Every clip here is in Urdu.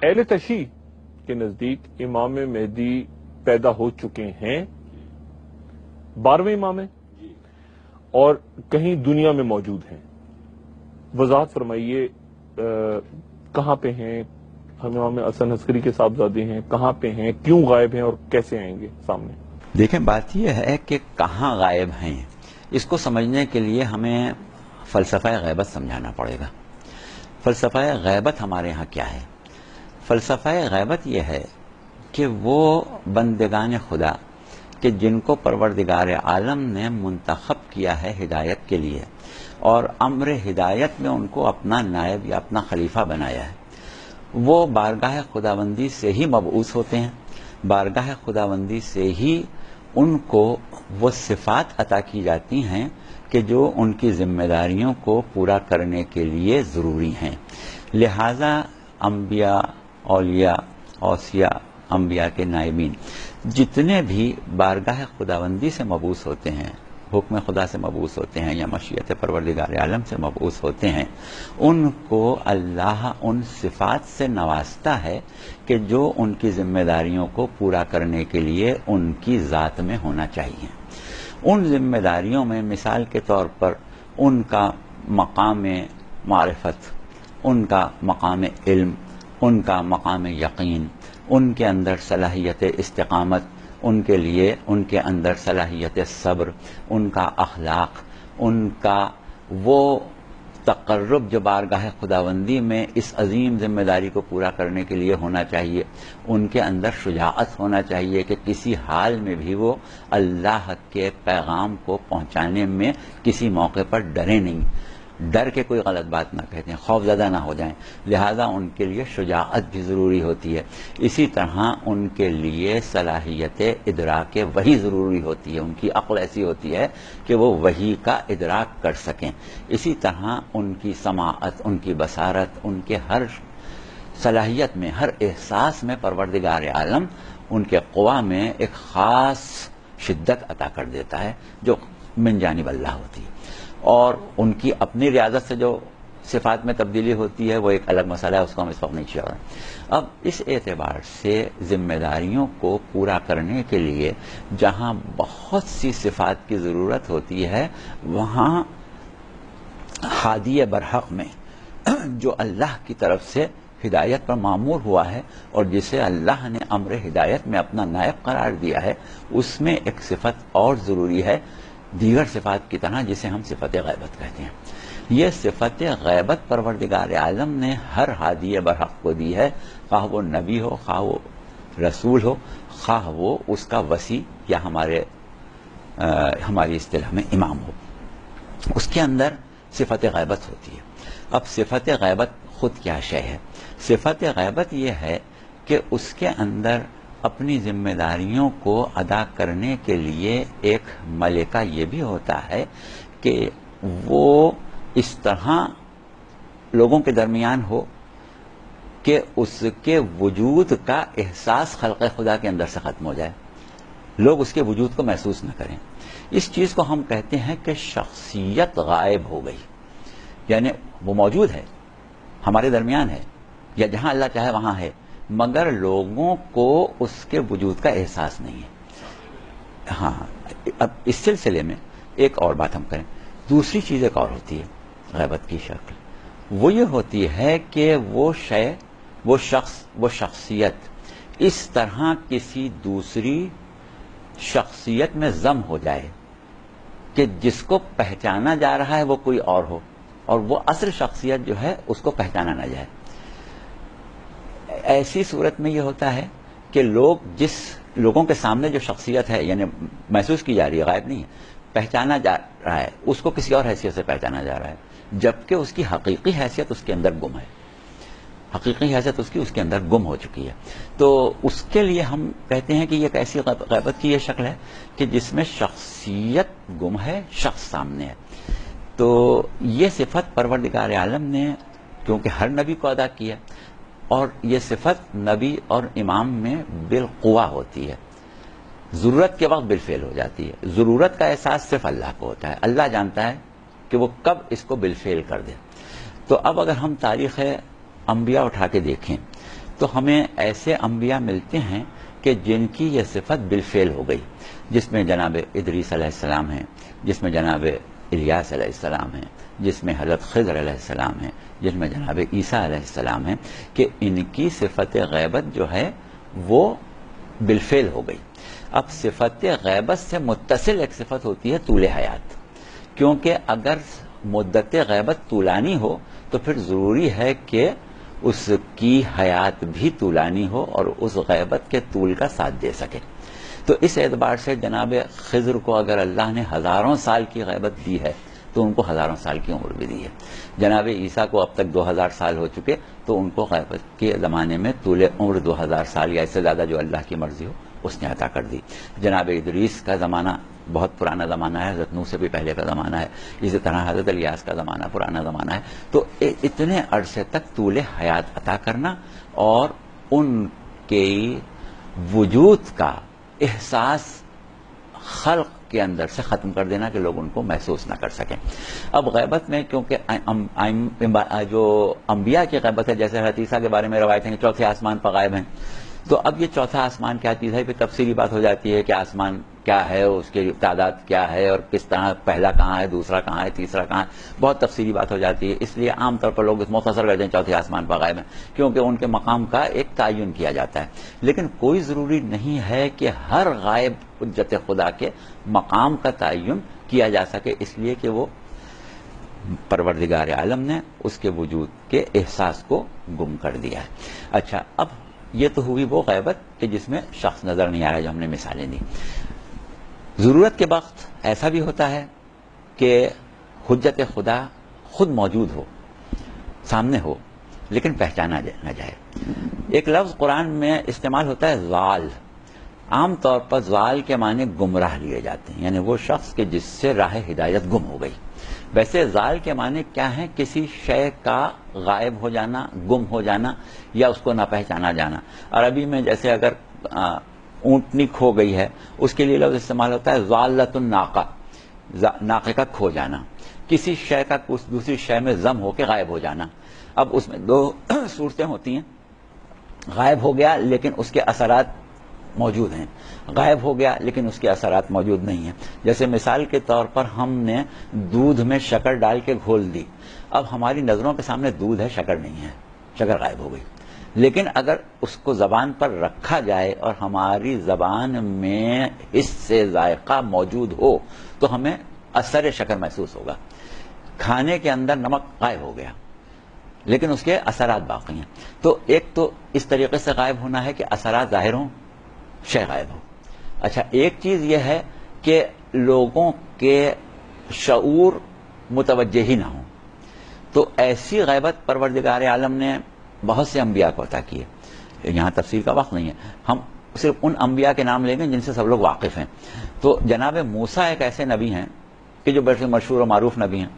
اہل تشیع کے نزدیک امام مہدی پیدا ہو چکے ہیں، 12ویں امام ہیں اور کہیں دنیا میں موجود ہیں. وضاحت فرمائیے کہاں پہ ہیں؟ ہم امام حسن عسکری کے صاحبزادے ہیں، کہاں پہ ہیں، کیوں غائب ہیں اور کیسے آئیں گے سامنے؟ دیکھیں، بات یہ ہے کہ کہاں غائب ہیں، اس کو سمجھنے کے لیے ہمیں فلسفہ غیبت سمجھانا پڑے گا. فلسفہ غیبت ہمارے ہاں کیا ہے؟ فلسفہ غیبت یہ ہے کہ وہ بندگان خدا کہ جن کو پروردگار عالم نے منتخب کیا ہے ہدایت کے لیے اور امر ہدایت میں ان کو اپنا نائب یا اپنا خلیفہ بنایا ہے، وہ بارگاہ خداوندی سے ہی مبعوث ہوتے ہیں. بارگاہ خداوندی سے ہی ان کو وہ صفات عطا کی جاتی ہیں کہ جو ان کی ذمہ داریوں کو پورا کرنے کے لیے ضروری ہیں. لہذا انبیاء، اولیاء، اوصیاء، انبیاء کے نائبین جتنے بھی بارگاہ خداوندی سے مبعوث ہوتے ہیں، حکم خدا سے مبعوث ہوتے ہیں یا مشیت پروردگار عالم سے مبعوث ہوتے ہیں، ان کو اللہ ان صفات سے نوازتا ہے کہ جو ان کی ذمہ داریوں کو پورا کرنے کے لیے ان کی ذات میں ہونا چاہیے. ان ذمہ داریوں میں مثال کے طور پر ان کا مقام معرفت، ان کا مقام علم، ان کا مقام یقین، ان کے اندر صلاحیت استقامت، ان کے لیے ان کے اندر صلاحیت صبر، ان کا اخلاق، ان کا وہ تقرب جو بارگاہ خداوندی میں اس عظیم ذمہ داری کو پورا کرنے کے لیے ہونا چاہیے، ان کے اندر شجاعت ہونا چاہیے کہ کسی حال میں بھی وہ اللہ کے پیغام کو پہنچانے میں کسی موقع پر ڈرے نہیں، ڈر کے کوئی غلط بات نہ کہتے ہیں، خوف زدہ نہ ہو جائیں. لہذا ان کے لیے شجاعت بھی ضروری ہوتی ہے. اسی طرح ان کے لیے صلاحیت ادراک وحی ضروری ہوتی ہے، ان کی عقل ایسی ہوتی ہے کہ وہ وحی کا ادراک کر سکیں. اسی طرح ان کی سماعت، ان کی بصارت، ان کے ہر صلاحیت میں، ہر احساس میں پروردگار عالم ان کے قوا میں ایک خاص شدت عطا کر دیتا ہے جو من جانب اللہ ہوتی ہے. اور ان کی اپنی ریاضت سے جو صفات میں تبدیلی ہوتی ہے وہ ایک الگ مسئلہ ہے، اس کو ہم اس وقت نہیں چھوڑ رہے. اب اس اعتبار سے ذمہ داریوں کو پورا کرنے کے لیے جہاں بہت سی صفات کی ضرورت ہوتی ہے، وہاں ہادی برحق میں جو اللہ کی طرف سے ہدایت پر مامور ہوا ہے اور جسے اللہ نے امر ہدایت میں اپنا نائب قرار دیا ہے، اس میں ایک صفت اور ضروری ہے دیگر صفات کی طرح، جسے ہم صفت غیبت کہتے ہیں. یہ صفت غیبت پروردگار عالم نے ہر ہادی برحق کو دی ہے، خواہ وہ نبی ہو، خواہ وہ رسول ہو، خواہ وہ اس کا وصی یا ہماری اصطلاح میں امام ہو. اس کے اندر صفت غیبت ہوتی ہے. اب صفت غیبت خود کیا شے ہے؟ صفت غیبت یہ ہے کہ اس کے اندر اپنی ذمہ داریوں کو ادا کرنے کے لیے ایک ملکہ یہ بھی ہوتا ہے کہ وہ اس طرح لوگوں کے درمیان ہو کہ اس کے وجود کا احساس خلق خدا کے اندر سے ختم ہو جائے، لوگ اس کے وجود کو محسوس نہ کریں. اس چیز کو ہم کہتے ہیں کہ شخصیت غائب ہو گئی، یعنی وہ موجود ہے، ہمارے درمیان ہے یا جہاں اللہ چاہے وہاں ہے، مگر لوگوں کو اس کے وجود کا احساس نہیں ہے. ہاں، اب اس سلسلے میں ایک اور بات ہم کریں. دوسری چیز ایک اور ہوتی ہے غیبت کی شکل، وہ یہ ہوتی ہے کہ وہ شے، وہ شخص، وہ شخصیت اس طرح کسی دوسری شخصیت میں ضم ہو جائے کہ جس کو پہچانا جا رہا ہے وہ کوئی اور ہو، اور وہ اصل شخصیت جو ہے اس کو پہچانا نہ جائے. ایسی صورت میں یہ ہوتا ہے کہ جس لوگوں کے سامنے جو شخصیت ہے، یعنی محسوس کی جا رہی ہے، غائب نہیں ہے، پہچانا جا رہا ہے، اس کو کسی اور حیثیت سے پہچانا جا رہا ہے، جبکہ اس کی حقیقی حیثیت اس کے اندر گم ہے، حقیقی حیثیت اس کے اندر گم ہو چکی ہے. تو اس کے لیے ہم کہتے ہیں کہ یہ ایک ایسی غیبت کی یہ شکل ہے کہ جس میں شخصیت گم ہے، شخص سامنے ہے. تو یہ صفت پروردگار عالم نے کیونکہ ہر نبی کو ادا کی ہے، اور یہ صفت نبی اور امام میں بالقوا ہوتی ہے، ضرورت کے وقت بالفعل ہو جاتی ہے. ضرورت کا احساس صرف اللہ کو ہوتا ہے، اللہ جانتا ہے کہ وہ کب اس کو بالفعل کر دے. تو اب اگر ہم تاریخ انبیاء اٹھا کے دیکھیں تو ہمیں ایسے انبیاء ملتے ہیں کہ جن کی یہ صفت بالفعل ہو گئی، جس میں جناب ادریس علیہ السلام ہیں، جس میں جناب الیاس علیہ السلام ہیں، جس میں حضرت خضر علیہ السلام ہیں، جس میں جناب عیسیٰ علیہ السلام ہیں، کہ ان کی صفت غیبت جو ہے وہ بالفعل ہو گئی۔ اب صفت غیبت سے متصل ایک صفت ہوتی ہے طول حیات، کیونکہ اگر مدت غیبت طولانی ہو تو پھر ضروری ہے کہ اس کی حیات بھی طولانی ہو اور اس غیبت کے طول کا ساتھ دے سکے۔ تو اس اعتبار سے جناب خضر کو اگر اللہ نے ہزاروں سال کی غیبت دی ہے تو ان کو ہزاروں سال کی عمر بھی دی ہے۔ جناب عیسیٰ کو اب تک 2000 سال ہو چکے تو ان کو غیبت کے زمانے میں طول عمر 2000 سال یا اس سے زیادہ جو اللہ کی مرضی ہو اس نے عطا کر دی۔ جناب ادریس کا زمانہ بہت پرانا زمانہ ہے، حضرت نوح سے بھی پہلے کا زمانہ ہے، اسی طرح حضرت الیاس کا زمانہ پرانا زمانہ ہے۔ تو اتنے عرصے تک طول حیات عطا کرنا اور ان کے وجود کا احساس خلق کے اندر سے ختم کر دینا کہ لوگ ان کو محسوس نہ کر سکیں۔ اب غیبت میں کیونکہ جو انبیاء کی غیبت ہے، جیسے حضرت عیسیٰ کے بارے میں روایت ہے کہ چوتھے آسمان پر غائب ہیں، تو اب یہ چوتھا آسمان کیا چیز ہے، پھر تفصیلی بات ہو جاتی ہے کہ آسمان کیا ہے، اس کی تعداد کیا ہے اور کس طرح پہلا کہاں ہے، دوسرا کہاں ہے، تیسرا کہاں ہے، بہت تفصیلی بات ہو جاتی ہے۔ اس لیے عام طور پر لوگ اس مختصر کرتے ہیں چوتھے آسمان پر غائب ہیں، کیونکہ ان کے مقام کا ایک تعین کیا جاتا ہے۔ لیکن کوئی ضروری نہیں ہے کہ ہر غائب حجت خدا کے مقام کا تعین کیا جا سکے، اس لیے کہ وہ پروردگار عالم نے اس کے وجود کے احساس کو گم کر دیا ہے۔ اچھا، اب یہ تو ہوئی وہ غیبت کہ جس میں شخص نظر نہیں آ رہا، جو ہم نے مثالیں دی۔ ضرورت کے وقت ایسا بھی ہوتا ہے کہ حجت خدا خود موجود ہو، سامنے ہو، لیکن پہچانا نہ جائے۔ ایک لفظ قرآن میں استعمال ہوتا ہے ضال۔ عام طور پر ضال کے معنی گمراہ لیے جاتے ہیں، یعنی وہ شخص کہ جس سے راہ ہدایت گم ہو گئی۔ ویسے ضال کے معنی کیا ہیں؟ کسی شے کا غائب ہو جانا، گم ہو جانا یا اس کو نہ پہچانا جانا۔ عربی میں جیسے اگر اونٹنی کھو گئی ہے، اس کے لیے لفظ استعمال ہوتا ہے ضالۃ الناقہ، ناقے کا کھو جانا، کسی شے کا دوسری شے میں ضم ہو کے غائب ہو جانا۔ اب اس میں دو صورتیں ہوتی ہیں، غائب ہو گیا لیکن اس کے اثرات موجود ہیں، غائب ہو گیا لیکن اس کے اثرات موجود نہیں ہیں۔ جیسے مثال کے طور پر ہم نے دودھ میں شکر ڈال کے گھول دی، اب ہماری نظروں کے سامنے دودھ ہے، شکر نہیں ہے، شکر غائب ہو گئی۔ لیکن اگر اس کو زبان پر رکھا جائے اور ہماری زبان میں اس سے ذائقہ موجود ہو تو ہمیں اثر شکر محسوس ہوگا۔ کھانے کے اندر نمک غائب ہو گیا لیکن اس کے اثرات باقی ہیں۔ تو ایک تو اس طریقے سے غائب ہونا ہے کہ اثرات ظاہر ہوں، شے غائب ہو۔ اچھا، ایک چیز یہ ہے کہ لوگوں کے شعور متوجہ ہی نہ ہوں، تو ایسی غیبت پروردگار عالم نے بہت سے انبیاء کو عطا کی ہے۔ یہاں تفصیل کا وقت نہیں ہے، ہم صرف ان انبیاء کے نام لیں گے جن سے سب لوگ واقف ہیں۔ تو جناب موسیٰ ایک ایسے نبی ہیں کہ جو بڑے مشہور و معروف نبی ہیں،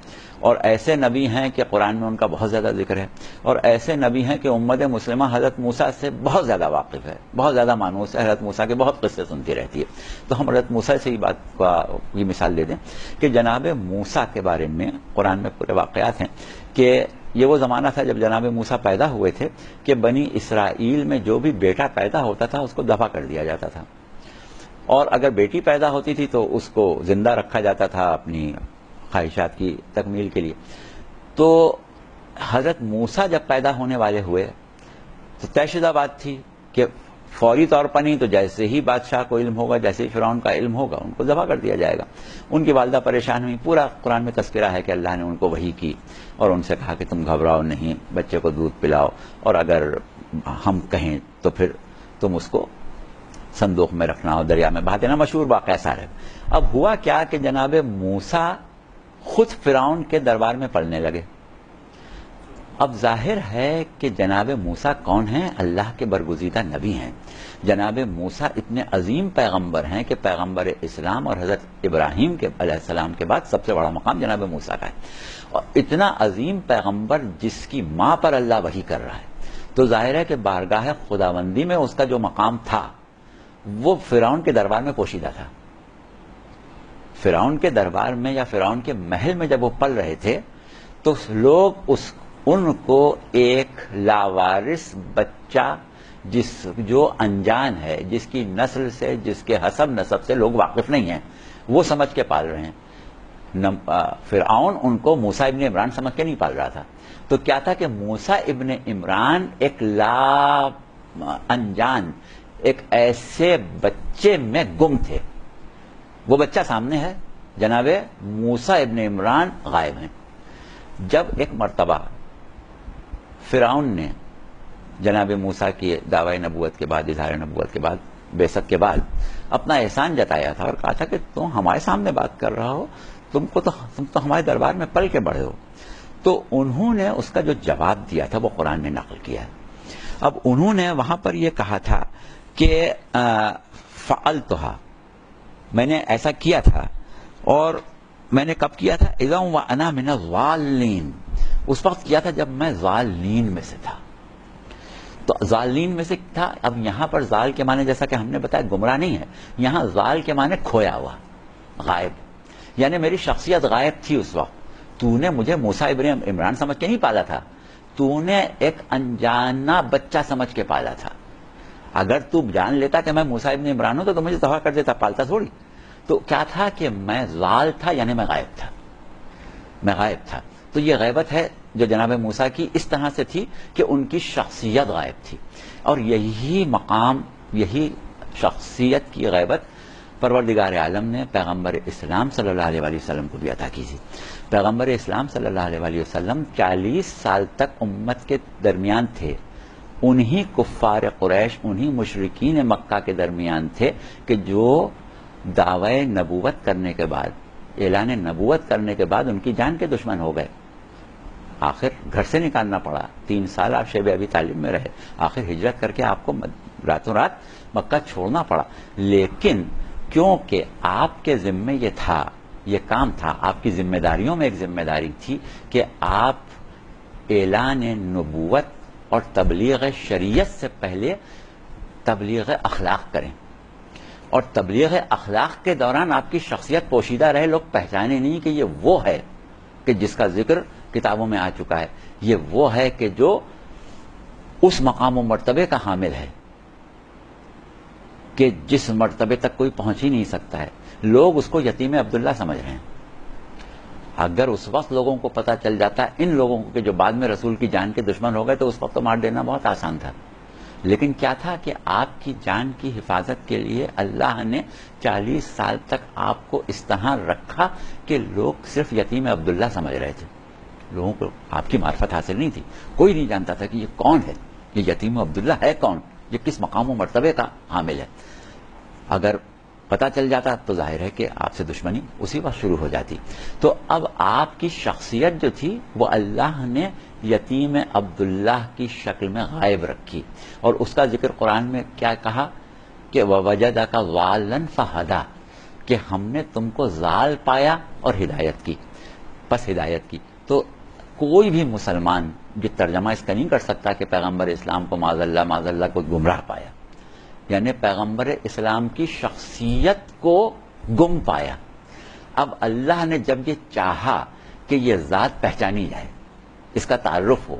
اور ایسے نبی ہیں کہ قرآن میں ان کا بہت زیادہ ذکر ہے، اور ایسے نبی ہیں کہ امت مسلمہ حضرت موسیٰ سے بہت زیادہ واقف ہے، بہت زیادہ مانوس ہے، حضرت موسیٰ کے بہت قصے سنتی رہتی ہے۔ تو ہم حضرت موسیٰ سے یہ مثال دے دیں کہ جناب موسیٰ کے بارے میں قرآن میں پورے واقعات ہیں کہ یہ وہ زمانہ تھا جب جناب موسیٰ پیدا ہوئے تھے کہ بنی اسرائیل میں جو بھی بیٹا پیدا ہوتا تھا اس کو دفع کر دیا جاتا تھا، اور اگر بیٹی پیدا ہوتی تھی تو اس کو زندہ رکھا جاتا تھا اپنی خواہشات کی تکمیل کے لیے۔ تو حضرت موسیٰ جب پیدا ہونے والے ہوئے تو طے شدہ بات تھی کہ فوری طور پر نہیں تو جیسے ہی بادشاہ کو علم ہوگا، جیسے ہی فرعون کا علم ہوگا، ان کو ذبح کر دیا جائے گا۔ ان کی والدہ پریشان ہوئی، پورا قرآن میں تذکرہ ہے کہ اللہ نے ان کو وحی کی اور ان سے کہا کہ تم گھبراؤ نہیں، بچے کو دودھ پلاؤ، اور اگر ہم کہیں تو پھر تم اس کو صندوق میں رکھنا اور دریا میں بہا دینا، مشہور واقعہ سارا ہے۔ اب ہوا کیا کہ جناب موسیٰ خود فرعون کے دربار میں پڑھنے لگے۔ اب ظاہر ہے کہ جناب موسیٰ کون ہیں؟ اللہ کے برگزیدہ نبی ہیں۔ جناب موسیٰ اتنے عظیم پیغمبر ہیں کہ پیغمبر اسلام اور حضرت ابراہیم کے علیہ السلام کے بعد سب سے بڑا مقام جناب موسیٰ کا ہے، اور اتنا عظیم پیغمبر جس کی ماں پر اللہ وحی کر رہا ہے، تو ظاہر ہے کہ بارگاہ خداوندی میں اس کا جو مقام تھا وہ فرعون کے دربار میں پوشیدہ تھا۔ فرعون کے دربار میں یا فرعون کے محل میں جب وہ پل رہے تھے تو لوگ ان کو ایک لاوارث بچہ جو انجان ہے، جس کی نسل سے، جس کے حسب نسب سے لوگ واقف نہیں ہیں، وہ سمجھ کے پال رہے ہیں۔ فرعون ان کو موسیٰ ابن عمران سمجھ کے نہیں پال رہا تھا۔ تو کیا تھا کہ موسیٰ ابن عمران ایک لا انجان، ایک ایسے بچے میں گم تھے۔ وہ بچہ سامنے ہے، جناب موسیٰ ابن عمران غائب ہیں۔ جب ایک مرتبہ فرعون نے جناب موسیٰ کی دعوی نبوت کے بعد، اظہار نبوت کے بعد، بعثت کے بعد اپنا احسان جتایا تھا اور کہا تھا کہ تم ہمارے سامنے بات کر رہا ہو، تم تو ہمارے دربار میں پل کے بڑھے ہو۔ تو انہوں نے اس کا جو جواب دیا تھا وہ قرآن میں نقل کیا ہے۔ اب انہوں نے وہاں پر یہ کہا تھا کہ فعلتها، میں نے ایسا کیا تھا، اور میں نے کب کیا تھا؟ اذا وانا من الضالین، اس وقت کیا تھا جب میں ضالین میں سے تھا۔ تو ضالین میں سے تھا۔ اب یہاں پر ضال کے معنی جیسا کہ ہم نے بتایا گمراہ نہیں ہے، یہاں ضال کے معنی کھویا ہوا، غائب، یعنی میری شخصیت غائب تھی اس وقت۔ تو نے مجھے موسیٰ ابن عمران سمجھ کے نہیں پالا تھا، تو نے ایک انجانا بچہ سمجھ کے پالا تھا۔ اگر تو جان لیتا کہ میں موسیٰ ابن عمران ہوں تو مجھے تباہ کر دیتا، پالتا تھوڑی۔ تو کیا تھا کہ میں ضال تھا، یعنی میں غائب تھا، میں غائب تھا۔ تو یہ غیبت ہے جو جناب موسیٰ کی اس طرح سے تھی کہ ان کی شخصیت غائب تھی، اور یہی مقام، یہی شخصیت کی غیبت پروردگار عالم نے پیغمبر اسلام صلی اللہ علیہ وآلہ وسلم کو بھی عطا کی تھی۔ پیغمبر اسلام صلی اللہ علیہ وآلہ وسلم 40 سال تک امت کے درمیان تھے، انہی کفار قریش، انہی مشرکین مکہ کے درمیان تھے کہ جو دعوی نبوت کرنے کے بعد، اعلان نبوت کرنے کے بعد ان کی جان کے دشمن ہو گئے۔ آخر گھر سے نکالنا پڑا، 3 سال آپ شیب ابی طالب میں رہے، آخر ہجرت کر کے آپ کو راتوں رات مکہ چھوڑنا پڑا۔ لیکن کیونکہ آپ کے ذمے یہ تھا، یہ کام تھا، آپ کی ذمہ داریوں میں ایک ذمہ داری تھی کہ آپ اعلان نبوت اور تبلیغ شریعت سے پہلے تبلیغ اخلاق کریں، اور تبلیغ اخلاق کے دوران آپ کی شخصیت پوشیدہ رہے، لوگ پہچانے نہیں کہ یہ وہ ہے کہ جس کا ذکر کتابوں میں آ چکا ہے، یہ وہ ہے کہ جو اس مقام و مرتبے کا حامل ہے کہ جس مرتبے تک کوئی پہنچ ہی نہیں سکتا ہے۔ لوگ اس کو یتیم عبداللہ سمجھ رہے ہیں۔ اگر اس وقت لوگوں کو پتہ چل جاتا ان لوگوں کو کہ جو بعد میں رسول کی جان کے دشمن ہو گئے تو اس وقت تو مار دینا بہت آسان تھا۔ لیکن کیا تھا کہ آپ کی جان کی حفاظت کے لیے اللہ نے 40 سال تک آپ کو اس طرح رکھا کہ لوگ صرف یتیم عبداللہ سمجھ رہے تھے، لوگوں کو آپ کی معرفت حاصل نہیں تھی، کوئی نہیں جانتا تھا کہ یہ کون ہے، یہ یتیم عبداللہ ہے کون، یہ کس مقام و مرتبے کا حامل ہے۔ اگر پتہ چل جاتا تو ظاہر ہے کہ آپ سے دشمنی اسی وقت شروع ہو جاتی۔ تو اب آپ کی شخصیت جو تھی وہ اللہ نے یتیم عبداللہ کی شکل میں غائب رکھی، اور اس کا ذکر قرآن میں کیا کہا کہ وَوَجَدَكَ ضَالًّا فَهَدَىٰ، کہ ہم نے تم کو ضال پایا اور ہدایت کی، پس ہدایت کی۔ تو کوئی بھی مسلمان جو ترجمہ اس کا نہیں کر سکتا کہ پیغمبر اسلام کو معاذ اللہ کو گمراہ پایا، یعنی پیغمبر اسلام کی شخصیت کو گم پایا۔ اب اللہ نے جب یہ چاہا کہ یہ ذات پہچانی جائے، اس کا تعارف ہو،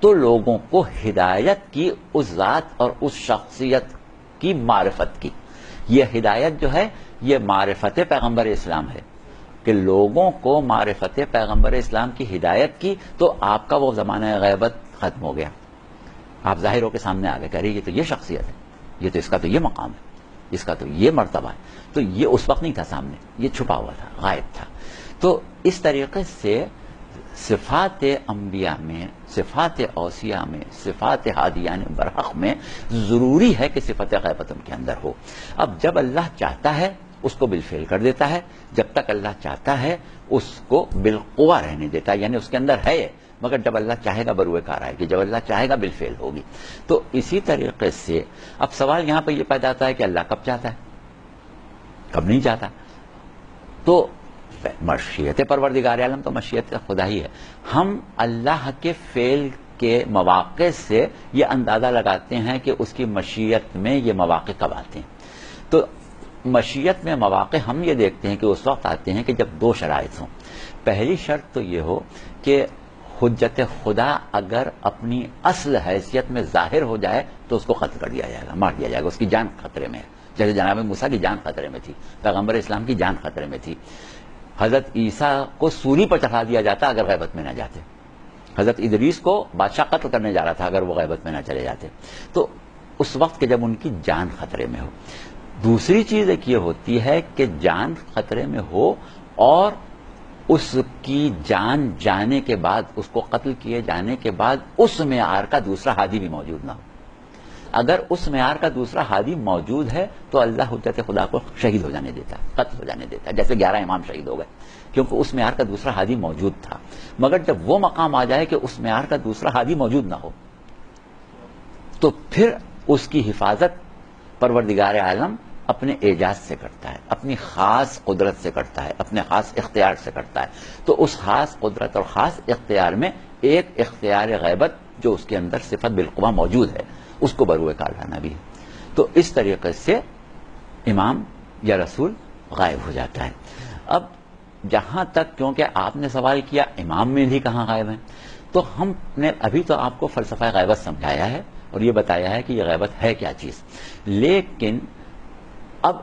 تو لوگوں کو ہدایت کی اس ذات اور اس شخصیت کی معرفت کی۔ یہ ہدایت جو ہے یہ معرفت پیغمبر اسلام ہے کہ لوگوں کو معرفت پیغمبر اسلام کی ہدایت کی، تو آپ کا وہ زمانہ غیبت ختم ہو گیا، آپ ظاہر ہو کے سامنے آ گئے، کہہ رہی یہ تو یہ شخصیت ہے، یہ تو اس کا تو یہ مقام ہے، اس کا تو یہ مرتبہ ہے۔ تو یہ اس وقت نہیں تھا سامنے، یہ چھپا ہوا تھا، غائب تھا۔ تو اس طریقے سے صفات انبیاء میں، صفات اوصیاء میں، صفات ہادیان برحق میں ضروری ہے کہ صفت غیبت ان کے اندر ہو۔ اب جب اللہ چاہتا ہے اس کو بالفعل کر دیتا ہے، جب تک اللہ چاہتا ہے اس کو بالقوہ رہنے دیتا ہے، یعنی اس کے اندر ہے، مگر جب اللہ چاہے گا بروئے کار آئے گی، جب اللہ چاہے گا بالفعل ہوگی۔ تو اسی طریقے سے اب سوال یہاں پہ یہ پیدا ہوتا ہے کہ اللہ کب چاہتا ہے، کب نہیں چاہتا؟ تو مشیت پروردگار عالم تو مشیت خدا ہی ہے۔ ہم اللہ کے فعل کے مواقع سے یہ اندازہ لگاتے ہیں کہ اس کی مشیت میں یہ مواقع کب آتے ہیں۔ تو مشیت میں مواقع ہم یہ دیکھتے ہیں کہ اس وقت آتے ہیں کہ جب 2 شرائط ہوں۔ پہلی شرط تو یہ ہو کہ حجت خدا اگر اپنی اصل حیثیت میں ظاہر ہو جائے تو اس کو قتل کر دیا جائے گا، مار دیا جائے گا، اس کی جان خطرے میں ہے. جیسے جناب موسیٰ کی جان خطرے میں تھی، پیغمبر اسلام کی جان خطرے میں تھی. حضرت عیسیٰ کو سولی پر چڑھا دیا جاتا اگر غیبت میں نہ جاتے. حضرت ادریس کو بادشاہ قتل کرنے جا رہا تھا اگر وہ غیبت میں نہ چلے جاتے. تو اس وقت کہ جب ان کی جان خطرے میں ہو. دوسری چیز ایک یہ ہوتی ہے کہ جان خطرے میں ہو اور اس کی جان جانے کے بعد، اس کو قتل کیے جانے کے بعد اس معیار کا دوسرا ہادی بھی موجود نہ ہو. اگر اس معیار کا دوسرا ہادی موجود ہے تو اللہ حجت خدا کو شہید ہو جانے دیتا ہے، قتل ہو جانے دیتا ہے. جیسے 11 امام شہید ہو گئے کیونکہ اس معیار کا دوسرا ہادی موجود تھا. مگر جب وہ مقام آ جائے کہ اس معیار کا دوسرا ہادی موجود نہ ہو تو پھر اس کی حفاظت پروردگار عالم اپنے اعجاز سے کرتا ہے، اپنی خاص قدرت سے کرتا ہے، اپنے خاص اختیار سے کرتا ہے. تو اس خاص قدرت اور خاص اختیار میں ایک اختیار غیبت جو اس کے اندر صفت بالقوہ موجود ہے اس کو بروئے کار لانا بھی ہے. تو اس طریقے سے امام یا رسول غائب ہو جاتا ہے. اب جہاں تک، کیونکہ آپ نے سوال کیا امام میں بھی کہاں غائب ہیں، تو ہم نے ابھی تو آپ کو فلسفہ غیبت سمجھایا ہے اور یہ بتایا ہے کہ یہ غیبت ہے کیا چیز. لیکن اب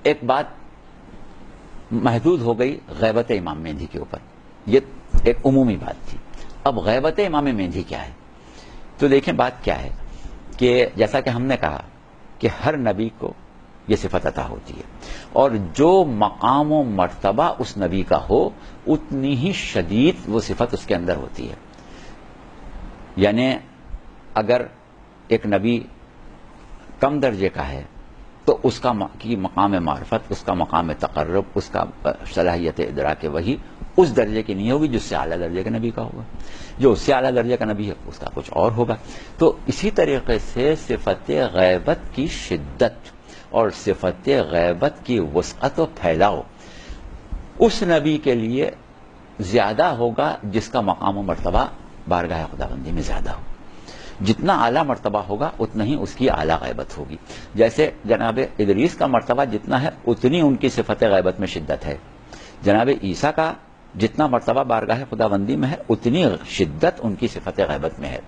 ایک بات محدود ہو گئی غیبت امام مہدی کے اوپر، یہ ایک عمومی بات تھی. اب غیبت امام مہدی کیا ہے؟ تو دیکھیں بات کیا ہے کہ جیسا کہ ہم نے کہا کہ ہر نبی کو یہ صفت عطا ہوتی ہے اور جو مقام و مرتبہ اس نبی کا ہو اتنی ہی شدید وہ صفت اس کے اندر ہوتی ہے. یعنی اگر ایک نبی کم درجے کا ہے تو اس کا کی مقام معرفت، اس کا مقام تقرب، اس کا صلاحیت ادراک وحی اس درجے کی نہیں ہوگی جس سے اعلیٰ درجے کے نبی کا ہوگا. جو اس سے اعلیٰ درجے کا نبی ہے اس کا کچھ اور ہوگا. تو اسی طریقے سے صفت غیبت کی شدت اور صفت غیبت کی وسعت و پھیلاؤ اس نبی کے لیے زیادہ ہوگا جس کا مقام و مرتبہ بارگاہ خداوندی میں زیادہ ہو. جتنا اعلیٰ مرتبہ ہوگا اتنا ہی اس کی اعلیٰ غیبت ہوگی. جیسے جناب ادریس کا مرتبہ جتنا ہے اتنی ان کی صفت غیبت میں شدت ہے. جناب عیسیٰ کا جتنا مرتبہ بارگاہ خداوندی میں ہے اتنی شدت ان کی صفت غیبت میں ہے.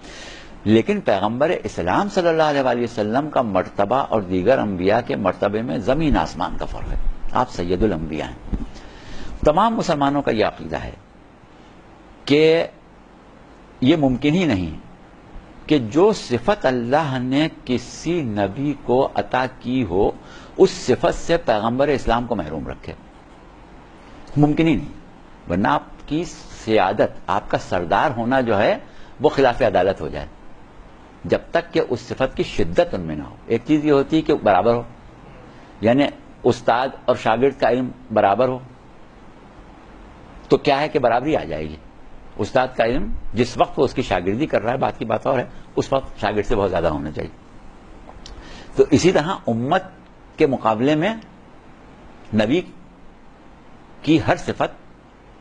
لیکن پیغمبر اسلام صلی اللہ علیہ وآلہ وسلم کا مرتبہ اور دیگر انبیاء کے مرتبے میں زمین آسمان کا فرق ہے. آپ سید الانبیاء ہیں. تمام مسلمانوں کا یہ عقیدہ ہے کہ یہ ممکن ہی نہیں کہ جو صفت اللہ نے کسی نبی کو عطا کی ہو اس صفت سے پیغمبر اسلام کو محروم رکھے. ممکن ہی نہیں، ورنہ آپ کی سیادت، آپ کا سردار ہونا جو ہے وہ خلاف عدالت ہو جائے جب تک کہ اس صفت کی شدت ان میں نہ ہو. ایک چیز یہ ہوتی ہے کہ برابر ہو، یعنی استاد اور شاگرد کا علم برابر ہو تو کیا ہے کہ برابری آ جائے گی. استاد کا علم جس وقت وہ اس کی شاگردی کر رہا ہے بات کی بات اور ہے، اس وقت شاگرد سے بہت زیادہ ہونا چاہیے. تو اسی طرح امت کے مقابلے میں نبی کی ہر صفت،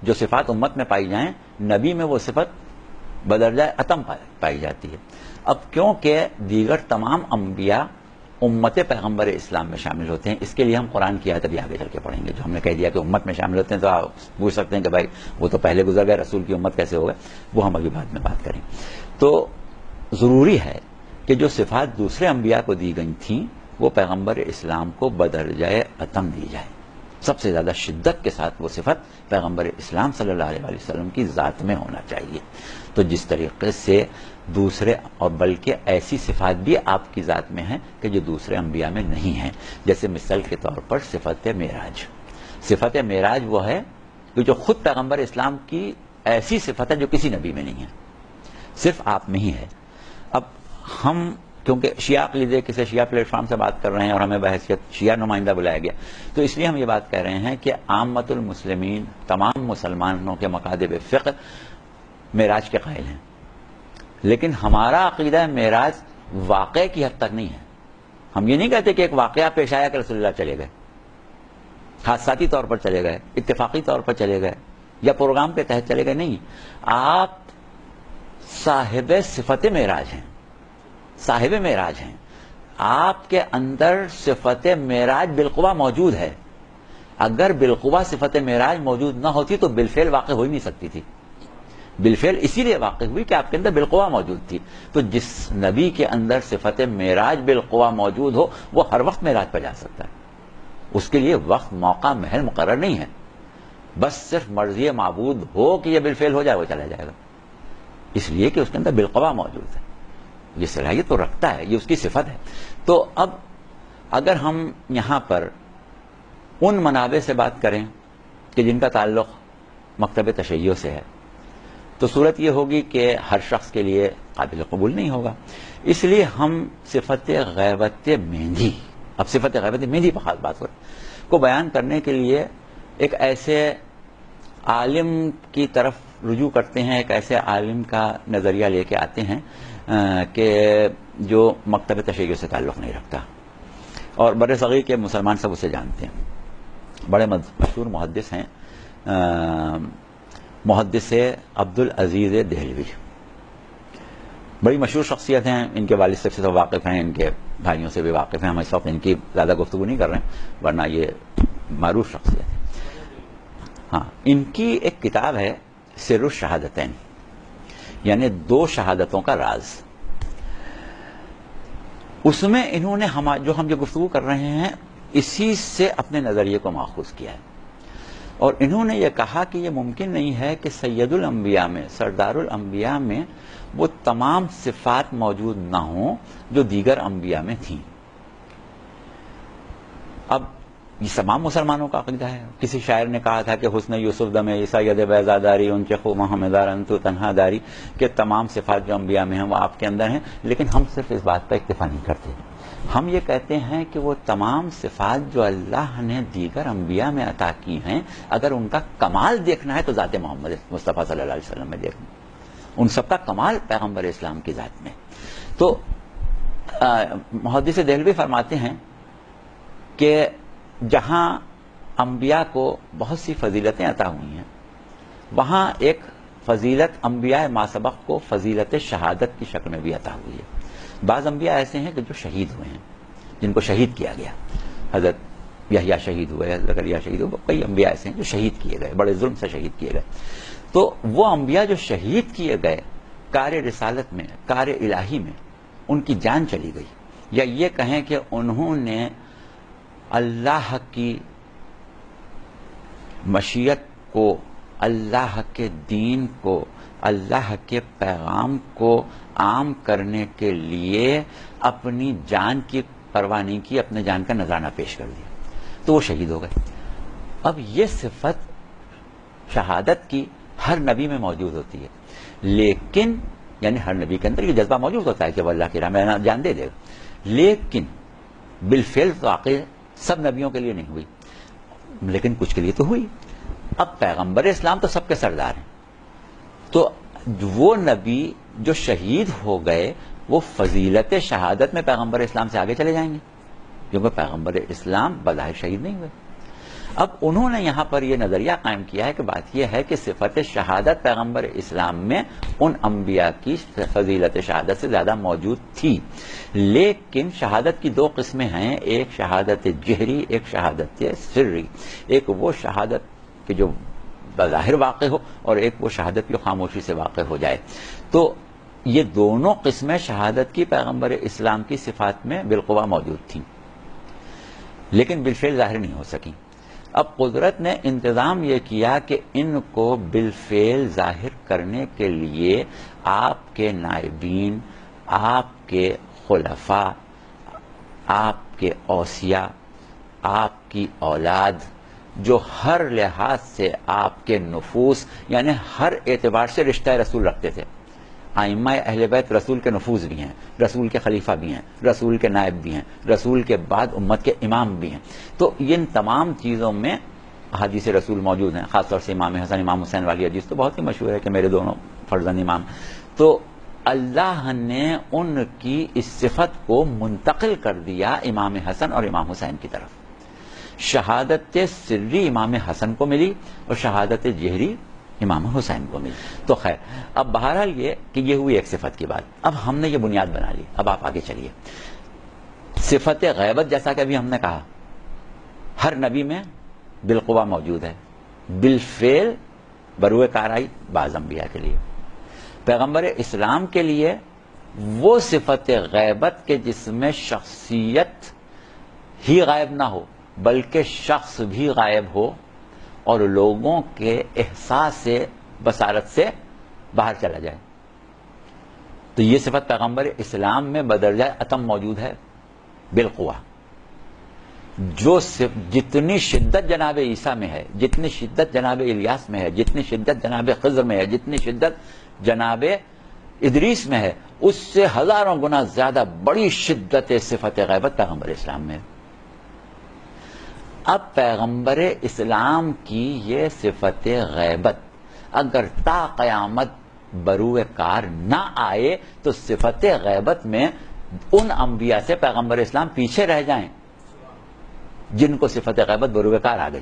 جو صفات امت میں پائی جائیں، نبی میں وہ صفت بدرجہ اتم پائی جاتی ہے. اب کیونکہ دیگر تمام انبیاء امت پیغمبر اسلام میں شامل ہوتے ہیں، اس کے لیے ہم قرآن کی آیت ابھی آگے چل کے پڑھیں گے. جو ہم نے کہہ دیا کہ امت میں شامل ہوتے ہیں تو آپ پوچھ سکتے ہیں کہ بھائی وہ تو پہلے گزر گئے، رسول کی امت کیسے ہو گئے، وہ ہم ابھی بعد میں بات کریں. تو ضروری ہے کہ جو صفات دوسرے انبیاء کو دی گئی تھیں وہ پیغمبر اسلام کو بدرجہ اتم دی جائے. سب سے زیادہ شدت کے ساتھ وہ صفت پیغمبر اسلام صلی اللہ علیہ وسلم کی ذات میں ہونا چاہیے. تو جس طریقے سے دوسرے اور بلکہ ایسی صفات بھی آپ کی ذات میں ہیں کہ جو دوسرے انبیاء میں نہیں ہیں. جیسے مثال کے طور پر صفت معراج. صفت معراج وہ ہے کہ جو خود پیغمبر اسلام کی ایسی صفت ہے جو کسی نبی میں نہیں ہے، صرف آپ میں ہی ہے. اب ہم کیونکہ شیعہ عقیدے کسی شیعہ پلیٹ فارم سے بات کر رہے ہیں اور ہمیں بحیثیت شیعہ نمائندہ بلایا گیا، تو اس لیے ہم یہ بات کہہ رہے ہیں کہ عامت المسلمین، تمام مسلمانوں کے مکاتب فقہ معراج کے قائل ہیں. لیکن ہمارا عقیدہ معراج واقعے کی حد تک نہیں ہے. ہم یہ نہیں کہتے کہ ایک واقعہ پیش آیا کہ رسول اللہ چلے گئے، حادثاتی طور پر چلے گئے، اتفاقی طور پر چلے گئے یا پروگرام کے تحت چلے گئے. نہیں، آپ صاحب صفت معراج ہیں، صاحب معراج ہیں. آپ کے اندر صفت معراج بالقوہ موجود ہے. اگر بالقوہ صفت معراج موجود نہ ہوتی تو بالفعل واقع ہو ہی نہیں سکتی تھی. بالفعل اسی لیے واقع ہوئی کہ آپ کے اندر بالقوا موجود تھی. تو جس نبی کے اندر صفت معراج بالقوا موجود ہو وہ ہر وقت معراج پہ جا سکتا ہے. اس کے لیے وقت موقع محل مقرر نہیں ہے، بس صرف مرضی معبود ہو کہ یہ بالفعل ہو جائے وہ چلا جائے گا، اس لیے کہ اس کے اندر بالقوا موجود ہے. یہ صلاحیت تو رکھتا ہے، یہ اس کی صفت ہے. تو اب اگر ہم یہاں پر ان منابع سے بات کریں کہ جن کا تعلق مکتب تشیع سے ہے تو صورت یہ ہوگی کہ ہر شخص کے لیے قابل قبول نہیں ہوگا. اس لیے ہم صفت غیبت مہندی، اب صفت غیبت مہندی پر خاص بات کو بیان کرنے کے لیے ایک ایسے عالم کی طرف رجوع کرتے ہیں، ایک ایسے عالم کا نظریہ لے کے آتے ہیں کہ جو مکتب تشیع سے تعلق نہیں رکھتا، اور بر صغیر کے مسلمان سب اسے جانتے ہیں. بڑے مشہور محدث ہیں، محدث عبدالعزیز دہلوی، بڑی مشہور شخصیت ہیں. ان کے والد صاحب سے تو واقف ہیں، ان کے بھائیوں سے بھی واقف ہیں. ہم اس وقت ان کی زیادہ گفتگو نہیں کر رہے ہیں ورنہ یہ معروف شخصیت ہے. ہاں، ان کی ایک کتاب ہے سر الشہادتین، یعنی دو شہادتوں کا راز. اس میں انہوں نے جو ہم جو گفتگو کر رہے ہیں اسی سے اپنے نظریے کو ماخوذ کیا ہے، اور انہوں نے یہ کہا کہ یہ ممکن نہیں ہے کہ سید الانبیاء میں، سردار الانبیاء میں وہ تمام صفات موجود نہ ہوں جو دیگر انبیاء میں تھیں. اب یہ تمام مسلمانوں کا عقیدہ ہے. کسی شاعر نے کہا تھا کہ حسن یوسف دم عیسیٰ ید بیضاداری ان چخو محمدار انتو تنہا داری، کہ تمام صفات جو انبیاء میں ہیں وہ آپ کے اندر ہیں. لیکن ہم صرف اس بات پر اکتفا نہیں کرتے، ہم یہ کہتے ہیں کہ وہ تمام صفات جو اللہ نے دیگر انبیاء میں عطا کی ہیں، اگر ان کا کمال دیکھنا ہے تو ذات محمد مصطفیٰ صلی اللہ علیہ وسلم میں دیکھنا، ان سب کا کمال پیغمبر اسلام کی ذات میں. تو محدث دہلوی فرماتے ہیں کہ جہاں انبیاء کو بہت سی فضیلتیں عطا ہوئی ہیں، وہاں ایک فضیلت انبیاء ما سبق کو فضیلت شہادت کی شکل میں بھی عطا ہوئی ہے. بعض انبیاء ایسے ہیں کہ جو شہید ہوئے ہیں، جن کو شہید کیا گیا. حضرت یحییٰ شہید ہوئے، حضرت زکریا شہید ہوئے، کئی انبیاء ایسے ہیں جو شہید کیے گئے، بڑے ظلم سے شہید کیے گئے. تو وہ انبیاء جو شہید کیے گئے کار رسالت میں، کار الہی میں، ان کی جان چلی گئی، یا یہ کہیں کہ انہوں نے اللہ کی مشیت کو، اللہ کے دین کو، اللہ کے پیغام کو عام کرنے کے لیے اپنی جان کی پرواہ نہیں کی، اپنے جان کا نذرانہ پیش کر دیا، تو وہ شہید ہو گئے. اب یہ صفت شہادت کی ہر نبی میں موجود ہوتی ہے، لیکن یعنی ہر نبی کے اندر یہ جذبہ موجود ہوتا ہے کہ وہ اللہ کی راہ میں جان دے دے گا، لیکن بالفعل واقع سب نبیوں کے لیے نہیں ہوئی، لیکن کچھ کے لیے تو ہوئی. اب پیغمبر اسلام تو سب کے سردار ہیں، تو وہ نبی جو شہید ہو گئے وہ فضیلت شہادت میں پیغمبر اسلام سے آگے چلے جائیں گے، کیونکہ پیغمبر اسلام بظاہر شہید نہیں ہوئے. اب انہوں نے یہاں پر یہ نظریہ قائم کیا ہے کہ بات یہ ہے کہ صفت شہادت پیغمبر اسلام میں ان انبیاء کی فضیلت شہادت سے زیادہ موجود تھی، لیکن شہادت کی دو قسمیں ہیں، ایک شہادت جہری، ایک شہادت سری. ایک وہ شہادت کہ جو بظاہر واقع ہو، اور ایک وہ شہادت جو خاموشی سے واقع ہو جائے. تو یہ دونوں قسمیں شہادت کی پیغمبر اسلام کی صفات میں بالقوا موجود تھیں، لیکن بالفعل ظاہر نہیں ہو سکیں. اب قدرت نے انتظام یہ کیا کہ ان کو بالفعل ظاہر کرنے کے لیے آپ کے نائبین، آپ کے خلفاء، آپ کے اوصیاء، آپ کی اولاد، جو ہر لحاظ سے آپ کے نفوس یعنی ہر اعتبار سے رشتہ رسول رکھتے تھے. ائمہ اہل بیت رسول کے نفوذ بھی ہیں، رسول کے خلیفہ بھی ہیں، رسول کے نائب بھی ہیں، رسول کے بعد امت کے امام بھی ہیں. تو ان تمام چیزوں میں احادیث رسول موجود ہیں، خاص طور سے امام حسن امام حسین والی حدیث تو بہت ہی مشہور ہے کہ میرے دونوں فرزند امام. تو اللہ نے ان کی اس صفت کو منتقل کر دیا امام حسن اور امام حسین کی طرف. شہادت سری امام حسن کو ملی اور شہادت جہری امام حسین کو ملی. تو خیر، اب بہرحال یہ کہ یہ ہوئی ایک صفت کی بات. اب ہم نے یہ بنیاد بنا لی، اب آپ آگے چلیے. صفت غیبت جیسا کہ ابھی ہم نے کہا ہر نبی میں بالقوا موجود ہے، بالفعل بروئے کار آئی بعض انبیاء کے لیے. پیغمبر اسلام کے لیے وہ صفت غیبت کے جس میں شخصیت ہی غائب نہ ہو بلکہ شخص بھی غائب ہو اور لوگوں کے احساس سے بصارت سے باہر چلا جائے. تو یہ صفت پیغمبر اسلام میں بدرجہ اتم موجود ہے بالقوہ. جو جتنی شدت جناب عیسیٰ میں ہے، جتنی شدت جناب الیاس میں ہے، جتنی شدت جناب خضر میں ہے، جتنی شدت جناب ادریس میں ہے، اس سے ہزاروں گنا زیادہ بڑی شدت صفت غیبت پیغمبر اسلام میں ہے. اب پیغمبر اسلام کی یہ صفت غیبت اگر تا قیامت بروئے کار نہ آئے تو صفت غیبت میں ان انبیاء سے پیغمبر اسلام پیچھے رہ جائیں جن کو صفت غیبت بروئے کار آ گئی.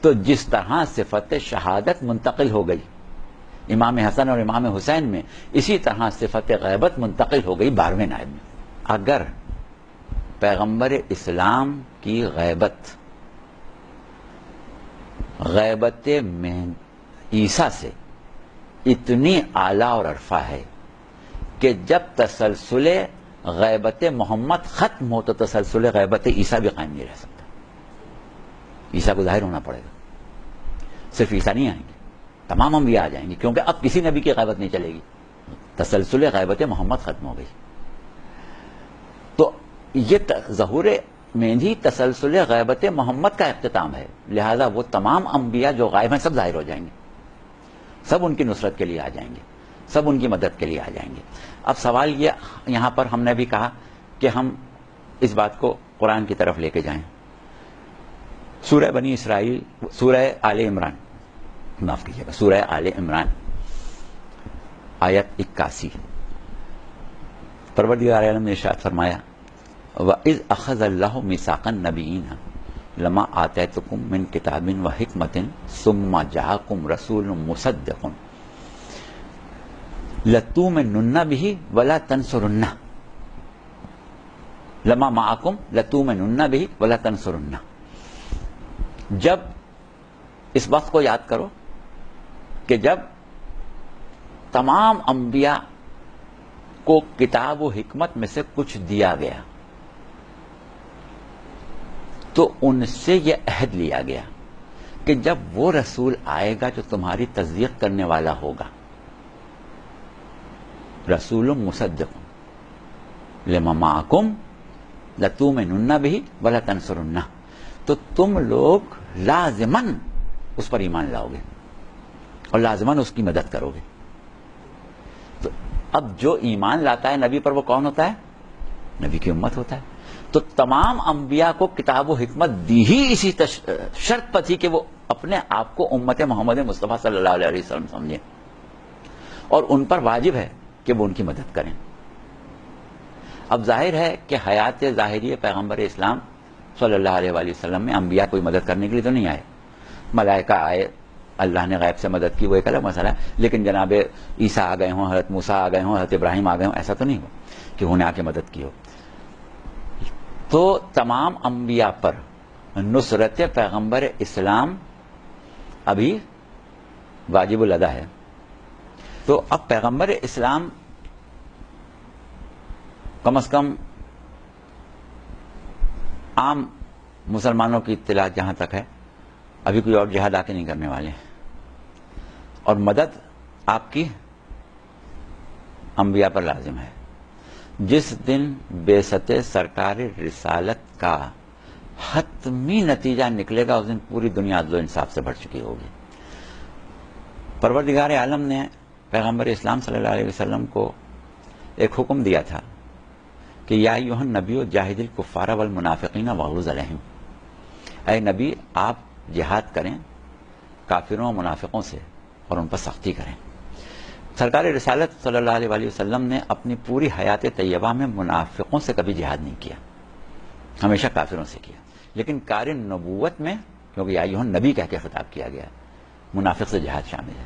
تو جس طرح صفت شہادت منتقل ہو گئی امام حسن اور امام حسین میں، اسی طرح صفت غیبت منتقل ہو گئی 12ویں نائب میں. اگر پیغمبر اسلام کی غیبت میں عیسیٰ سے اتنی اعلیٰ اور عرفہ ہے کہ جب تسلسل غیبت محمد ختم ہو تو تسلسل غیبت عیسیٰ بھی قائم نہیں رہ سکتا. عیسیٰ کو ظاہر ہونا پڑے گا. صرف عیسیٰ نہیں آئیں گے، تمام انبیاء آ جائیں گے، کیونکہ اب کسی نبی کی غیبت نہیں چلے گی. تسلسل غیبت محمد ختم ہو گئی. تو یہ ظہور مہدی تسلسل غیبت محمد کا اختتام ہے. لہذا وہ تمام انبیاء جو غائب ہیں سب ظاہر ہو جائیں گے، سب ان کی نصرت کے لیے آ جائیں گے، سب ان کی مدد کے لیے آ جائیں گے. اب سوال یہ یہاں پر ہم نے بھی کہا کہ ہم اس بات کو قرآن کی طرف لے کے جائیں. سورہ بنی اسرائیل، سورہ آل عمران، معاف کیجیے گا، سورہ آل عمران آیت 81. پروردگار عالم نے ارشاد فرمایا وَإِذْ أَخَذَ اللَّهُ مِيثَاقَ النَّبِيِّينَ لَمَا آتَيْتُكُم مِّن كِتَابٍ وَحِكْمَةٍ ثُمَّ جَاءَكُمْ رَسُولٌ مُصَدِّقٌ لَتُؤْمِنُنَّ بِهِ وَلَا تَنصُرُنَّهُ لَمَا مَعَكُمْ لَتُؤْمِنُنَّ بِهِ وَلَا تَنصُرُنَّهُ. جب اس وقت کو یاد کرو کہ جب تمام انبیاء کو کتاب و حکمت میں سے کچھ دیا گیا تو ان سے یہ عہد لیا گیا کہ جب وہ رسول آئے گا جو تمہاری تصدیق کرنے والا ہوگا، رسول مصدق لما معکم لتؤمنن بہ ولا تنصرنہ، تو تم لوگ لازماً اس پر ایمان لاؤ گے اور لازماً اس کی مدد کرو گے. تو اب جو ایمان لاتا ہے نبی پر وہ کون ہوتا ہے؟ نبی کی امت ہوتا ہے. تو تمام انبیاء کو کتاب و حکمت دی ہی اسی شرط پر تھی کہ وہ اپنے آپ کو امت محمد مصطفیٰ صلی اللہ علیہ وسلم سمجھیں اور ان پر واجب ہے کہ وہ ان کی مدد کریں. اب ظاہر ہے کہ حیات ظاہری پیغمبر اسلام صلی اللہ علیہ وآلہ وسلم میں انبیاء کوئی مدد کرنے کے لیے تو نہیں آئے. ملائکہ آئے، اللہ نے غیب سے مدد کی، وہ ایک الگ مسئلہ ہے. لیکن جناب عیسیٰ آ گئے ہوں، حضرت موسیٰ آ گئے ہوں، حضرت ابراہیم آ گئے ہوں، ایسا تو نہیں ہوا کہ انہوں نے آ کے مدد کی ہو. تو تمام انبیاء پر نصرت پیغمبر اسلام ابھی واجب الادا ہے. تو اب پیغمبر اسلام کم از کم عام مسلمانوں کی اطلاع جہاں تک ہے ابھی کوئی اور جہاد آ کے نہیں کرنے والے ہیں، اور مدد آپ کی انبیاء پر لازم ہے. جس دن بعثت سرکار رسالت کا حتمی نتیجہ نکلے گا اس دن پوری دنیا عدل و انصاف سے بھر چکی ہوگی. پروردگار عالم نے پیغمبر اسلام صلی اللہ علیہ وسلم کو ایک حکم دیا تھا کہ یا ایھا النبی جاہد الکفار والمنافقین واغلظ علیہم، اے نبی آپ جہاد کریں کافروں و منافقوں سے اور ان پر سختی کریں. سرکار رسالت صلی اللہ علیہ وآلہ وسلم نے اپنی پوری حیات طیبہ میں منافقوں سے کبھی جہاد نہیں کیا، ہمیشہ کافروں سے کیا. لیکن کار نبوت میں کیونکہ یا ایھا النبی کہہ کے خطاب کیا گیا، منافق سے جہاد شامل ہے.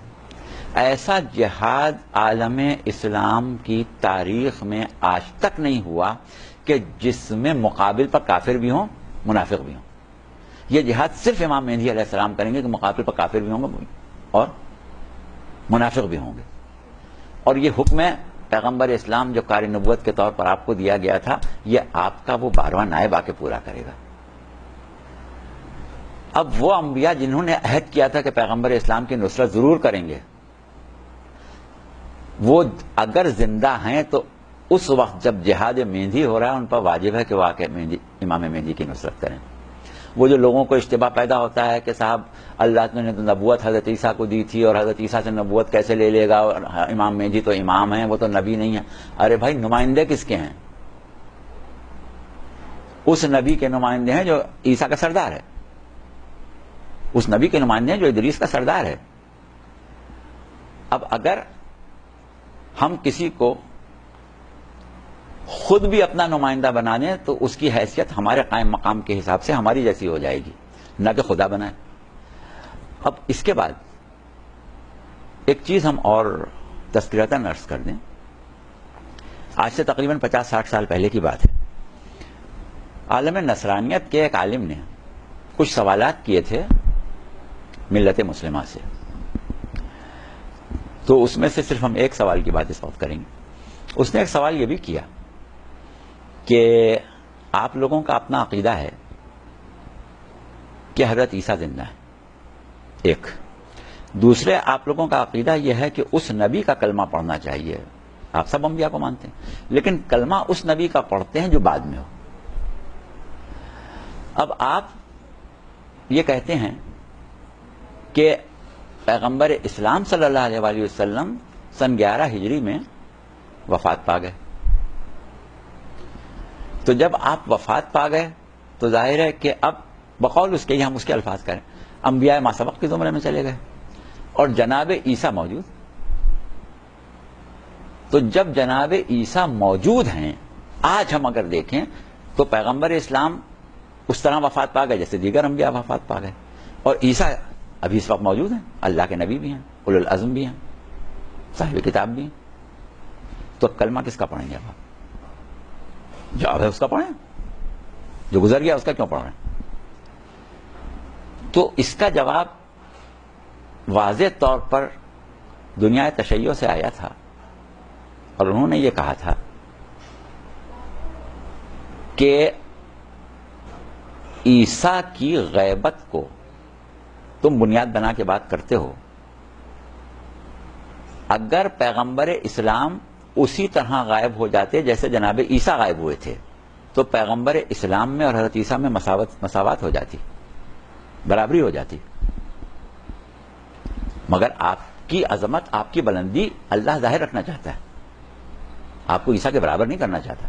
ایسا جہاد عالم اسلام کی تاریخ میں آج تک نہیں ہوا کہ جس میں مقابل پر کافر بھی ہوں منافق بھی ہوں. یہ جہاد صرف امام مہدی علیہ السلام کریں گے کہ مقابل پر کافر بھی ہوں گے اور منافق بھی ہوں گے. اور یہ حکم ہے پیغمبر اسلام جو قاری نبوت کے طور پر آپ کو دیا گیا تھا، یہ آپ کا وہ 12واں نائب آ کے پورا کرے گا. اب وہ انبیاء جنہوں نے عہد کیا تھا کہ پیغمبر اسلام کی نصرت ضرور کریں گے، وہ اگر زندہ ہیں تو اس وقت جب جہاد مہندی ہو رہا ہے ان پر واجب ہے کہ وہ آ کے امام مہندی کی نصرت کریں. وہ جو لوگوں کو اشتباہ پیدا ہوتا ہے کہ صاحب اللہ نے تو نبوت حضرت عیسیٰ کو دی تھی اور حضرت عیسیٰ سے نبوت کیسے لے لے گا، اور امام مہدی تو امام ہیں، وہ تو نبی نہیں ہے. ارے بھائی، نمائندے کس کے ہیں؟ اس نبی کے نمائندے ہیں جو عیسیٰ کا سردار ہے، اس نبی کے نمائندے ہیں جو ادریس کا سردار ہے. اب اگر ہم کسی کو خود بھی اپنا نمائندہ بنا دیں تو اس کی حیثیت ہمارے قائم مقام کے حساب سے ہماری جیسی ہو جائے گی، نہ کہ خدا بنائے. اب اس کے بعد ایک چیز ہم اور تذکرتاً عرض کر دیں. آج سے تقریباً 50-60 سال پہلے کی بات ہے. عالم نصرانیت کے ایک عالم نے کچھ سوالات کیے تھے ملت مسلمہ سے. تو اس میں سے صرف ہم ایک سوال کی بات اس وقت کریں گے. اس نے ایک سوال یہ بھی کیا کہ آپ لوگوں کا اپنا عقیدہ ہے کہ حضرت عیسیٰ زندہ ہے، ایک. دوسرے، آپ لوگوں کا عقیدہ یہ ہے کہ اس نبی کا کلمہ پڑھنا چاہیے. آپ سب انبیاء کو مانتے ہیں، لیکن کلمہ اس نبی کا پڑھتے ہیں جو بعد میں ہو. اب آپ یہ کہتے ہیں کہ پیغمبر اسلام صلی اللہ علیہ وآلہ وسلم سن 11 ہجری میں وفات پا گئے. تو جب آپ وفات پا گئے تو ظاہر ہے کہ اب بقول اس کے، ہم اس کے الفاظ کریں، انبیاء ما سبق کے زمرے میں چلے گئے اور جناب عیسیٰ موجود. تو جب جناب عیسیٰ موجود ہیں، آج ہم اگر دیکھیں تو پیغمبر اسلام اس طرح وفات پا گئے جیسے دیگر انبیاء وفات پا گئے، اور عیسیٰ ابھی اس وقت موجود ہیں، اللہ کے نبی بھی ہیں، اولو العزم بھی ہیں، صاحب کتاب بھی ہیں. تو کلمہ کس کا پڑھیں گے آپ؟ جواب ہے اس کا پڑھیں، جو گزر گیا اس کا کیوں پڑھ رہے ہیں؟ تو اس کا جواب واضح طور پر دنیا تشیع سے آیا تھا، اور انہوں نے یہ کہا تھا کہ عیسیٰ کی غیبت کو تم بنیاد بنا کے بات کرتے ہو. اگر پیغمبر اسلام اسی طرح غائب ہو جاتے جیسے جناب عیسیٰ غائب ہوئے تھے تو پیغمبر اسلام میں اور حضرت عیسیٰ میں مساوات ہو جاتی، برابری ہو جاتی. مگر آپ کی عظمت، آپ کی بلندی اللہ ظاہر رکھنا چاہتا ہے، آپ کو عیسیٰ کے برابر نہیں کرنا چاہتا.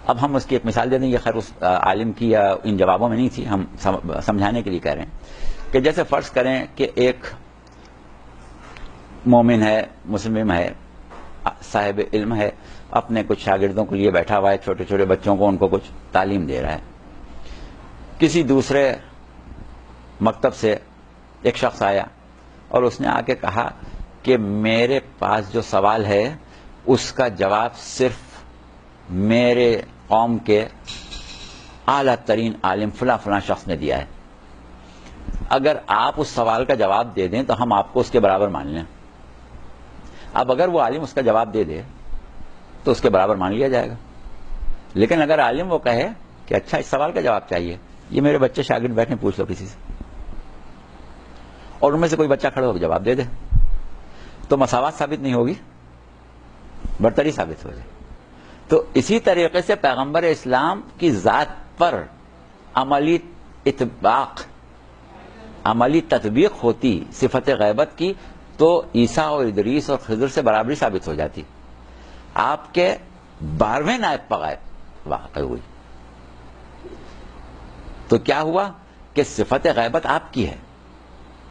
اب ہم اس کی ایک مثال دے دیں گے، خیر اس عالم کی یا ان جوابوں میں نہیں تھی، ہم سمجھانے کے لیے کہہ رہے ہیں کہ جیسے فرض کریں کہ ایک مومن ہے، مسلم ہے، صاحب علم ہے، اپنے کچھ شاگردوں کے لیے بیٹھا ہوا ہے، چھوٹے چھوٹے بچوں کو ان کو کچھ تعلیم دے رہا ہے. کسی دوسرے مکتب سے ایک شخص آیا اور اس نے آ کے کہا کہ میرے پاس جو سوال ہے اس کا جواب صرف میرے قوم کے اعلیٰ ترین عالم فلاں فلاں شخص نے دیا ہے، اگر آپ اس سوال کا جواب دے دیں تو ہم آپ کو اس کے برابر مان لیں. اب اگر وہ عالم اس کا جواب دے دے تو اس کے برابر مان لیا جائے گا، لیکن اگر عالم وہ کہے کہ اچھا اس سوال کا جواب چاہیے، یہ میرے بچے شاگرد بیٹھے پوچھ لو کسی سے، اور ان میں سے کوئی بچہ کھڑا ہو کے جواب دے دے، تو مساوات ثابت نہیں ہوگی، برتری ثابت ہو جائے. تو اسی طریقے سے پیغمبر اسلام کی ذات پر عملی اطباق، عملی تطبیق ہوتی صفت غیبت کی تو عیسیٰ اور ادریس اور خضر سے برابری ثابت ہو جاتی. آپ کے 12ویں نائب پر غائب واقع ہوئی تو کیا ہوا کہ صفت غیبت آپ کی ہے،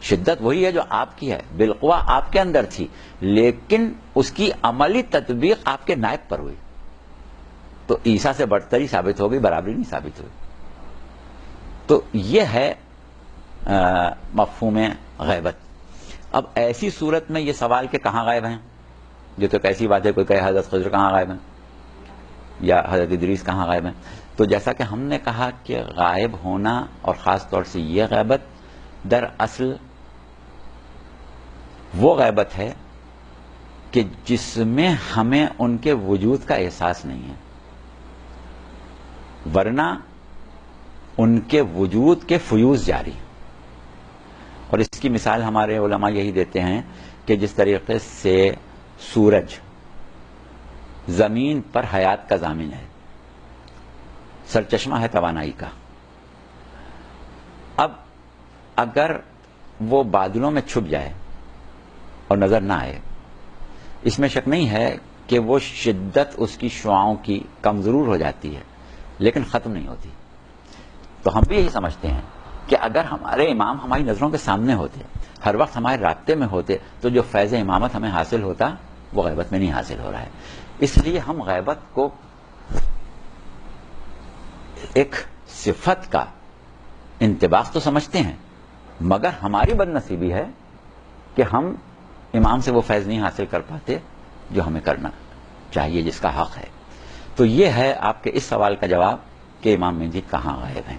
شدت وہی ہے جو آپ کی ہے، بالقوہ آپ کے اندر تھی، لیکن اس کی عملی تطبیق آپ کے نائب پر ہوئی تو عیسیٰ سے برتری ثابت ہو گئی، برابری نہیں ثابت ہوئی. تو یہ ہے مفہوم غیبت. اب ایسی صورت میں یہ سوال کہ کہاں غائب ہیں، جو تو ایسی بات ہے، کوئی کہے حضرت خضر کہاں غائب ہیں یا حضرت ادریس کہاں غائب ہیں. تو جیسا کہ ہم نے کہا کہ غائب ہونا اور خاص طور سے یہ غیبت دراصل وہ غیبت ہے کہ جس میں ہمیں ان کے وجود کا احساس نہیں ہے، ورنہ ان کے وجود کے فیوز جاری. اور اس کی مثال ہمارے علماء یہی دیتے ہیں کہ جس طریقے سے سورج زمین پر حیات کا ضامن ہے، سرچشمہ ہے توانائی کا. اب اگر وہ بادلوں میں چھپ جائے اور نظر نہ آئے، اس میں شک نہیں ہے کہ وہ شدت اس کی شعاؤں کی کم ضرور ہو جاتی ہے لیکن ختم نہیں ہوتی. تو ہم بھی یہی سمجھتے ہیں کہ اگر ہمارے امام ہماری نظروں کے سامنے ہوتے، ہر وقت ہمارے رابطے میں ہوتے، تو جو فیض امامت ہمیں حاصل ہوتا وہ غیبت میں نہیں حاصل ہو رہا ہے. اس لیے ہم غیبت کو ایک صفت کا انطباق تو سمجھتے ہیں، مگر ہماری بد نصیبی ہے کہ ہم امام سے وہ فیض نہیں حاصل کر پاتے جو ہمیں کرنا چاہیے، جس کا حق ہے. تو یہ ہے آپ کے اس سوال کا جواب کہ امام مہدی کہاں غائب ہیں.